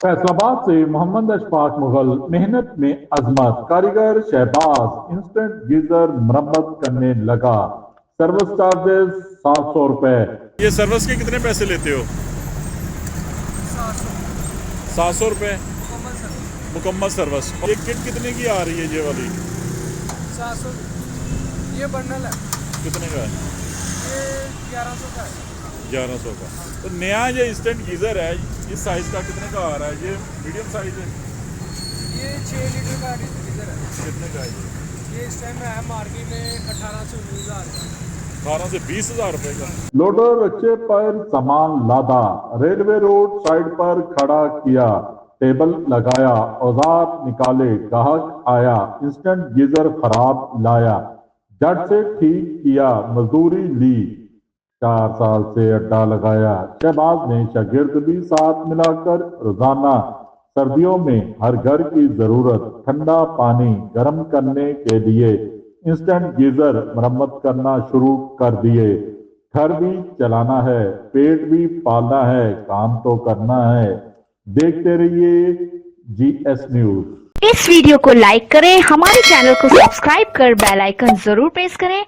फैसलाबाद से मोहम्मद अशफाक मुगल मेहनत में अजमत, कारीगर शहबाज इंस्टेंट गीजर मरम्मत करने लगा। सर्विस चार्जेस 700 रुपए। ये सर्विस के कितने पैसे लेते हो? 700 रुपये मुकम्मल सर्विस। ये किट कितने की आ रही है ये वाली? 700। ये बंडल है कितने का है? ये 1100 का है। 1100 का। तो नया ये इंस्टेंट गीज़र है, इस साइज़ का कितने का आ रहा है? ये मीडियम साइज़ है। ये 6 लीटर का गीजर है। कितने का है ये इस टाइम है मार्केट में 18 से 19,000 का। 18 से 20,000 रुपये का। लोडर रचे पर सामान लादा, रेलवे रोड साइड पर खड़ा किया, टेबल लगाया, औजार निकाले, ग्राहक आया, इंस्टेंट गीजर खराब लाया, झट से ठीक किया, मजदूरी ली, 4 साल से अड्डा लगाया। शहबाज ने शागिर्द भी साथ मिलाकर रोजाना सर्दियों में हर घर की जरूरत ठंडा पानी गर्म करने के लिए इंस्टेंट गीजर मरम्मत करना शुरू कर दिए। घर भी चलाना है, पेट भी पालना है, काम तो करना है। देखते रहिए GS न्यूज। इस वीडियो को लाइक करें, हमारे चैनल को सब्सक्राइब कर बेल आइकन जरूर प्रेस करें।